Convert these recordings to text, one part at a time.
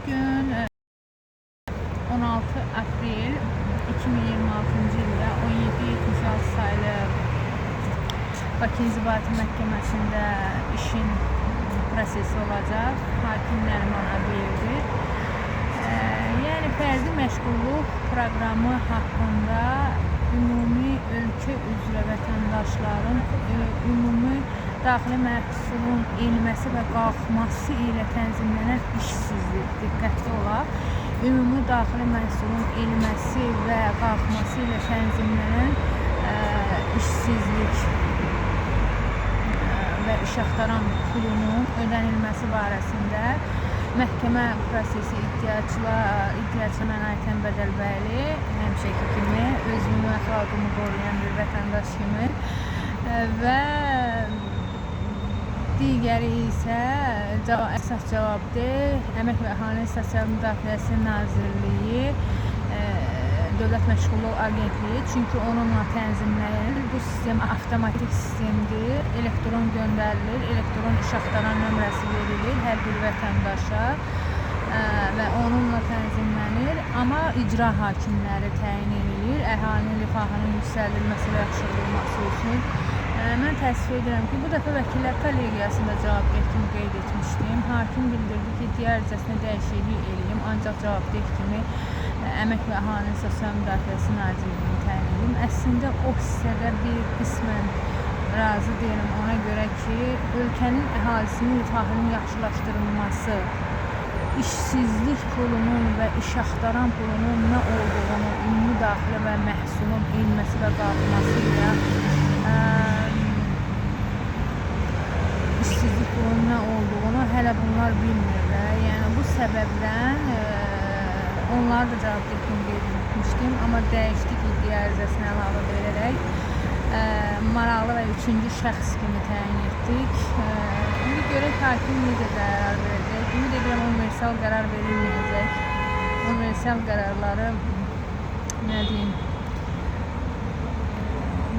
Bugün 16 April 2026 ildə 1776 sayılı Bakı İnzibati Məhkəməsində işin prosesi olacaq. Hakim Nəriman Əbiyevdir. Yəni fərdi məşğulluq proqramı haqqında ümumi ölkə üzrə vətəndaşların ümumi daxili məhsulun enməsi və qalxması ilə tənzimlənən işsizlik, diqqətli olaq, ümumi daxili məhsulun enməsi və qalxması ilə tənzimlənən işsizlik və iş axtaran pulunun ödənilməsi barəsində məhkəmə prosesi iddiaçı Mənayətən Bədəlbəyli həmişəki kimi özünü və xalqını qoruyan bir vətəndaş kimi və digəri isə əsas cavabdeh Əmək və Əhalinin Sosial Müdafiəsi Nazirliyi, Dövlət Məşğulluq Agentliyi, çünki onunla tənzimlənir. Bu sistem avtomatik sistemdir, elektron göndərilir, elektron iş axtaran nömrəsi verilir hər bir vətəndaşa və onunla tənzimlənir. Amma icra hakimləri təyin edilir əhalinin rifahının yüksəldilməsi və yaxşıdılması üçün. Mən təəssüf edirəm ki, bu dəfə vəkillər kollegiyasında cavabdeh kimi qeyd etmişdim. Hakim bildirdi ki, digərcəsinə dəyişiklik eləyim, ancaq cavabdeh kimi Əmək və Əhalinin Sosial Müdafiəsi Nazirliyini təyin edim. Əslində o hissədə bir qismən razı deyirəm, ona görə ki, ölkənin əhalisinin rifahının yaxşılaşdırılması, işsizlik pulunun və iş axtaran pulunun nə olduğunu, ümumi daxili və məhsulun enməsi və qalxması ilə işsizlik pulunun nə olduğunu hələ bunlar bilmirlər. Yəni bu səbəbdən onlar da cavabdeh kimi qeyd etmişdim, amma dəyişdik iddia ərizəsinə əlavə verərək maraqlı və üçüncü şəxs kimi təyin etdik. İndi görək hakim necə qərar verəcək. Ümid edirəm universal qərar verilməyəcək. Universal qərarları nə deyim?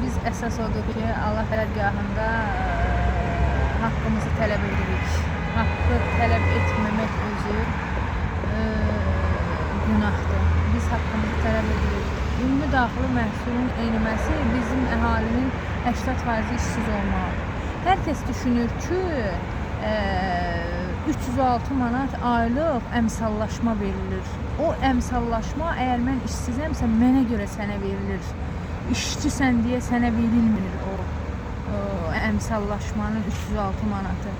Biz əsas odur ki, Allah dərgahında haqqımızı tələb edirik. Haqqı tələb etməmək özü günahdır. Biz haqqımızı tələb edirik. Ümumi daxili məhsulun enməsi bizim əhalinin 80% işsiz olmalıdır. Hər kəs düşünür ki, 306 manat aylıq əmsallaşma verilir. O əmsallaşma əgər mən işsizəmsə mənə görə sənə verilir. İşçisən deyə sənə verilmir o əmsallaşmanın 306 manatı.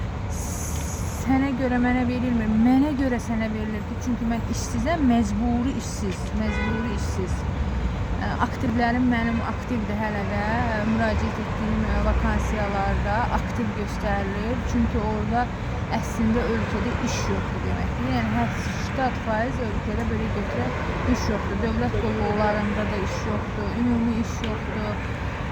Sənə görə mənə verilmir, mənə görə sənə verilir ki, çünki mən işsizəm, məcburi işsiz. Aktivlərim mənim aktivdir hələ də, müraciət etdiyim vakansiyalarda aktiv göstərilir, çünki orada əslində ölkədə iş yoxdur deməkdir. Yəni 80% ölkədə belə götürək iş yoxdur, dövlət qulluqlarında da iş yoxdur, ümumi iş yoxdur.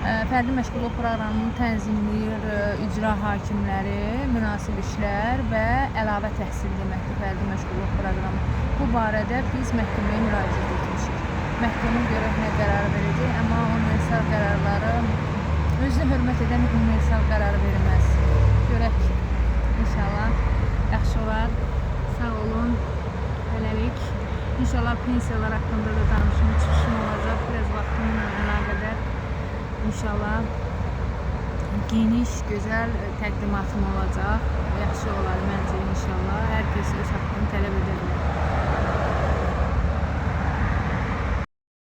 Fərdi məşğulluq proqramını tənzimləyir icra hakimləri, münasib işlər və əlavə təhsil deməkdir fərdi məşğulluq proqramı. Bu barədə biz məhkəməyə müraciət etmişik. Məhkəmə görək nə qərar verəcək, amma universal qərarları özünə hörmət edən universal qərar verməz. Görək, inşallah yaxşı olar. Sağ olun, hələlik. İnşallah pensiyalar haqqında da danışım, çıxışım olacaq, biraz vaxtımla əlaqədar. İnşallah geniş, gözəl təqdimatım olacaq. Yaxşı olar məncə inşallah. Hər kəs öz haqqı